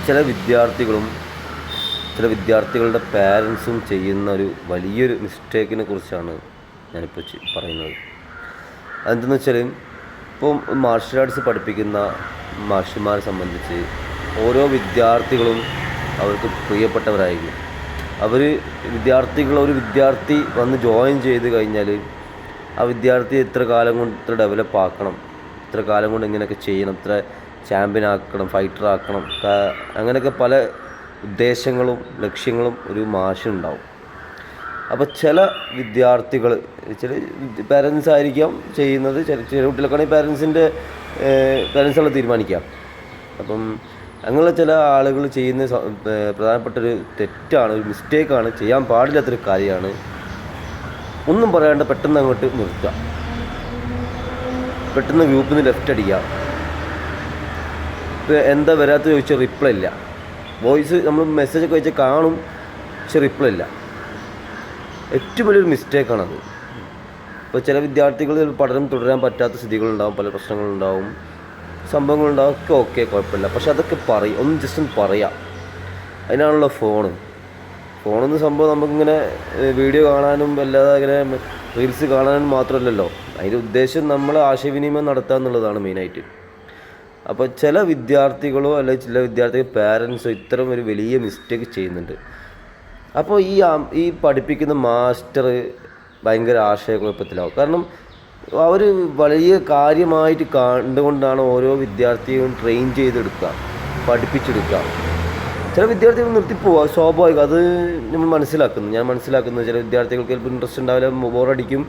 ചില വിദ്യാർത്ഥികളുടെ പാരൻസും ചെയ്യുന്ന ഒരു വലിയൊരു മിസ്റ്റേക്കിനെ കുറിച്ചാണ് ഞാനിപ്പോൾ പറയുന്നത്. അതെന്തെന്ന് വെച്ചാൽ, ഇപ്പോൾ മാർഷൽ ആർട്സ് പഠിപ്പിക്കുന്ന മാഷന്മാരെ സംബന്ധിച്ച് ഓരോ വിദ്യാർത്ഥികളും അവർക്ക് പ്രിയപ്പെട്ടവരായിരിക്കും. ഒരു വിദ്യാർത്ഥി വന്ന് ജോയിൻ ചെയ്ത് കഴിഞ്ഞാൽ ആ വിദ്യാർത്ഥി ഇത്ര കാലം കൊണ്ട് ഇത്ര ഡെവലപ്പ് ആക്കണം, ഇത്ര കാലം കൊണ്ട് ഇങ്ങനെയൊക്കെ ചെയ്യണം, ഇത്ര ചാമ്പ്യൻ ആക്കണം, ഫൈറ്റർ ആക്കണം, അങ്ങനെയൊക്കെ പല ഉദ്ദേശങ്ങളും ലക്ഷ്യങ്ങളും ഒരു മാഷിനുണ്ടാവും. അപ്പോൾ ചില വിദ്യാർത്ഥികൾ, ചില പാരൻസ് ആയിരിക്കാം ചെയ്യുന്നത്, ചില കുട്ടികൾക്കാണെങ്കിൽ പാരൻസുകൾ തീരുമാനിക്കാം. അപ്പം അങ്ങനെയുള്ള ചില ആളുകൾ ചെയ്യുന്ന പ്രധാനപ്പെട്ടൊരു തെറ്റാണ്, ഒരു മിസ്റ്റേക്കാണ്, ചെയ്യാൻ പാടില്ലാത്തൊരു കാര്യമാണ്. ഒന്നും പറയാണ്ട് പെട്ടെന്ന് അങ്ങോട്ട് നിർത്തുക, പെട്ടെന്ന് ഗ്രൂപ്പിൽ നിന്ന് ലെഫ്റ്റ് അടിക്കുക. ഇപ്പോൾ എന്താ വരാത്ത ചോദിച്ചാൽ റിപ്ലൈ ഇല്ല. വോയിസ് നമ്മൾ മെസ്സേജൊക്കെ വെച്ചാൽ കാണും, പക്ഷെ റിപ്ലൈ ഇല്ല. ഏറ്റവും വലിയൊരു മിസ്റ്റേക്കാണത്. ഇപ്പോൾ ചില വിദ്യാർത്ഥികൾ പഠനം തുടരാൻ പറ്റാത്ത സ്ഥിതികളുണ്ടാവും, പല പ്രശ്നങ്ങളുണ്ടാവും, സംഭവങ്ങളുണ്ടാവും. ഒക്കെ ഓക്കെ, കുഴപ്പമില്ല. പക്ഷെ അതൊക്കെ ഒന്ന് ജസ്റ്റ് പറയാം. അതിനാണല്ലോ ഫോണെന്ന് സംഭവം നമുക്കിങ്ങനെ വീഡിയോ കാണാനും അല്ലാതെ ഇങ്ങനെ റീൽസ് കാണാനും മാത്രമല്ലല്ലോ. അതിൻ്റെ ഉദ്ദേശം നമ്മൾ ആശയവിനിമയം നടത്തുക എന്നുള്ളതാണ് മെയിനായിട്ട്. അപ്പോൾ ചില വിദ്യാർത്ഥികളോ അല്ലെങ്കിൽ ചില വിദ്യാർത്ഥികൾ പാരൻസോ ഇത്തരം ഒരു വലിയ മിസ്റ്റേക്ക് ചെയ്യുന്നുണ്ട്. അപ്പോൾ ഈ പഠിപ്പിക്കുന്ന മാസ്റ്റർ ഭയങ്കര ആശയക്കുഴപ്പത്തിലാവും. കാരണം അവർ വലിയ കാര്യമായിട്ട് കണ്ടുകൊണ്ടാണ് ഓരോ വിദ്യാർത്ഥിയും ട്രെയിൻ ചെയ്തെടുക്കുക, പഠിപ്പിച്ചെടുക്കുക. ചില വിദ്യാർത്ഥികൾ നിർത്തിപ്പോവുക, സ്വാഭാവികം. അത് ഞാൻ മനസ്സിലാക്കുന്നു. ചില വിദ്യാർത്ഥികൾക്ക് ചിലപ്പോൾ ഇൻട്രസ്റ്റ് ഉണ്ടാവില്ല, ബോറടിക്കും.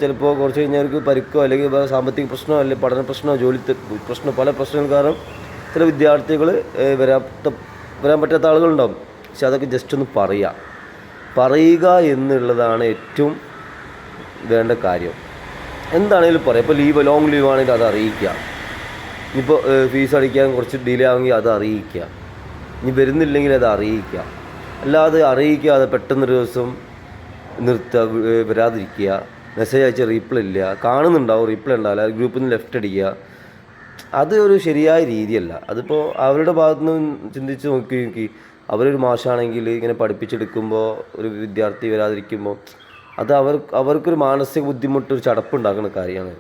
ചിലപ്പോൾ കുറച്ച് കഴിഞ്ഞാൽ അവർക്ക് പരിക്കോ അല്ലെങ്കിൽ സാമ്പത്തിക പ്രശ്നമോ അല്ലെങ്കിൽ പഠന പ്രശ്നമോ ജോലി പ്രശ്നമോ പല പ്രശ്നങ്ങൾ കാരണം ചില വിദ്യാർത്ഥികൾ വരാൻ പറ്റാത്ത ആളുകളുണ്ടാവും. പക്ഷെ അതൊക്കെ ജസ്റ്റ് ഒന്ന് പറയുക എന്നുള്ളതാണ് ഏറ്റവും വേണ്ട കാര്യം. എന്താണെങ്കിലും പറയാം. ഇപ്പോൾ ലോങ് ലീവ് ആണെങ്കിൽ അത് അറിയിക്കുക. ഇനിയിപ്പോൾ ഫീസ് അടിക്കാൻ കുറച്ച് ഡിലേ ആവുമെങ്കിൽ അത് അറിയിക്കുക. ഇനി വരുന്നില്ലെങ്കിൽ അത് അറിയിക്കുക. അല്ലാതെ അറിയിക്കാതെ പെട്ടെന്നൊരു ദിവസം നിർത്തുക, വരാതിരിക്കുക, മെസ്സേജ് അയച്ച റീപ്ലൈ ഇല്ല, കാണുന്നുണ്ടാവും റീപ്ലൈ ഉണ്ടാവില്ല, ഗ്രൂപ്പിൽ നിന്ന് ലെഫ്റ്റ് അടിക്കുക. അത് ഒരു ശരിയായ രീതിയല്ല. അതിപ്പോൾ അവരുടെ ഭാഗത്തുനിന്ന് ചിന്തിച്ച് നോക്കി അവരൊരു മാഷാണെങ്കിൽ ഇങ്ങനെ പഠിപ്പിച്ചെടുക്കുമ്പോൾ ഒരു വിദ്യാർത്ഥി വരാതിരിക്കുമ്പോൾ അത് അവർക്കൊരു മാനസിക ബുദ്ധിമുട്ട്, ഒരു ചടപ്പുണ്ടാക്കുന്ന കാര്യമാണ്.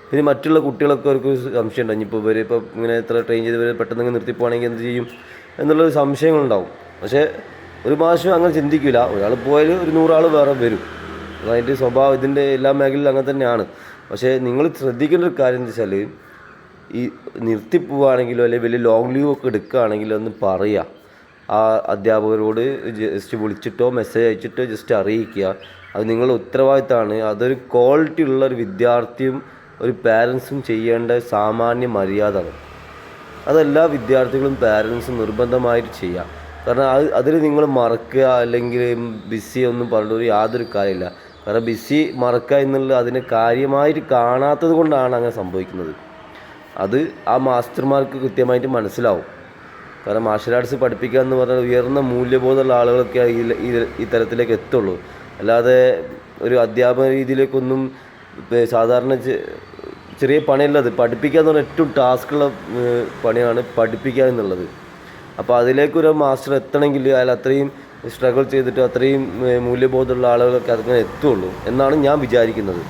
പിന്നെ മറ്റുള്ള കുട്ടികളൊക്കെ അവർക്ക് സംശയം ഉണ്ടാകും. ഇപ്പോൾ ഇപ്പോൾ ഇങ്ങനെ എത്ര ട്രെയിൻ ചെയ്ത് പെട്ടെന്ന് നിർത്തിപ്പോവാണെങ്കിൽ എന്ത് ചെയ്യും എന്നുള്ളൊരു സംശയങ്ങളുണ്ടാവും. പക്ഷേ ഒരു മാഷും അങ്ങനെ ചിന്തിക്കില്ല. ഒരാൾ പോയാൽ ഒരു 100 ആൾ വേറെ വരും. അതിൻ്റെ സ്വഭാവം ഇതിൻ്റെ എല്ലാ മേഖലയിലും അങ്ങനെ തന്നെയാണ്. പക്ഷേ നിങ്ങൾ ശ്രദ്ധിക്കേണ്ട ഒരു കാര്യം എന്താ വെച്ചാൽ, ഈ നിർത്തിപ്പോവുകയാണെങ്കിലോ അല്ലെങ്കിൽ വലിയ ലോങ് ലീവ് ഒക്കെ എടുക്കുകയാണെങ്കിലോ ഒന്ന് പറയുക. ആ അധ്യാപകരോട് ജസ്റ്റ് വിളിച്ചിട്ടോ മെസ്സേജ് അയച്ചിട്ടോ ജസ്റ്റ് അറിയിക്കുക. അത് നിങ്ങളുടെ ഉത്തരവാദിത്തമാണ്. അതൊരു ക്വാളിറ്റി ഉള്ള ഒരു വിദ്യാർത്ഥിയും ഒരു പാരൻസും ചെയ്യേണ്ട സാമാന്യ മര്യാദയാണ്. അതെല്ലാ വിദ്യാർത്ഥികളും പാരൻസും നിർബന്ധമായിട്ട് ചെയ്യുക. കാരണം അതിൽ നിങ്ങൾ മറക്കുക അല്ലെങ്കിൽ ബിസി ഒന്നും പറഞ്ഞിട്ട് യാതൊരു കാര്യമില്ല. കാരണം ബിസി മറക്കുക എന്നുള്ളത് അതിനെ കാര്യമായിട്ട് കാണാത്തത് കൊണ്ടാണ് അങ്ങനെ സംഭവിക്കുന്നത്. അത് ആ മാസ്റ്റർമാർക്ക് കൃത്യമായിട്ട് മനസ്സിലാവും. കാരണം മാർഷൽ ആർട്സ് പഠിപ്പിക്കുക എന്ന് പറഞ്ഞാൽ ഉയർന്ന മൂല്യബോധമുള്ള ആളുകളൊക്കെ ഈ തരത്തിലേക്ക് എത്തുള്ളൂ. അല്ലാതെ ഒരു അധ്യാപന രീതിയിലേക്കൊന്നും സാധാരണ ചെറിയ പണിയല്ലത്. പഠിപ്പിക്കുക എന്ന് പറഞ്ഞാൽ ഏറ്റവും ടാസ്ക്കുള്ള പണിയാണ് പഠിപ്പിക്കുക എന്നുള്ളത്. അപ്പോൾ അതിലേക്കൊരു മാസ്റ്റർ എത്തണമെങ്കിൽ അയാൾ അത്രയും സ്ട്രഗിൾ ചെയ്തിട്ട് അത്രയും മൂല്യബോധമുള്ള ആളുകളൊക്കെ അതിങ്ങനെ എത്തുള്ളൂ എന്നാണ് ഞാൻ വിചാരിക്കുന്നത്.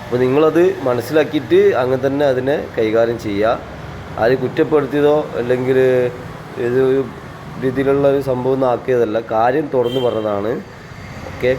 അപ്പോൾ നിങ്ങളത് മനസ്സിലാക്കിയിട്ട് അങ്ങനെ തന്നെ അതിനെ കൈകാര്യം ചെയ്യുക. ആരും കുറ്റപ്പെടുത്തിയതോ അല്ലെങ്കിൽ ഇത് ഒരു രീതിയിലുള്ള ഒരു സംഭവം ഒന്നും ആക്കിയതല്ല, കാര്യം തുറന്നു പറഞ്ഞതാണ്. ഓക്കെ.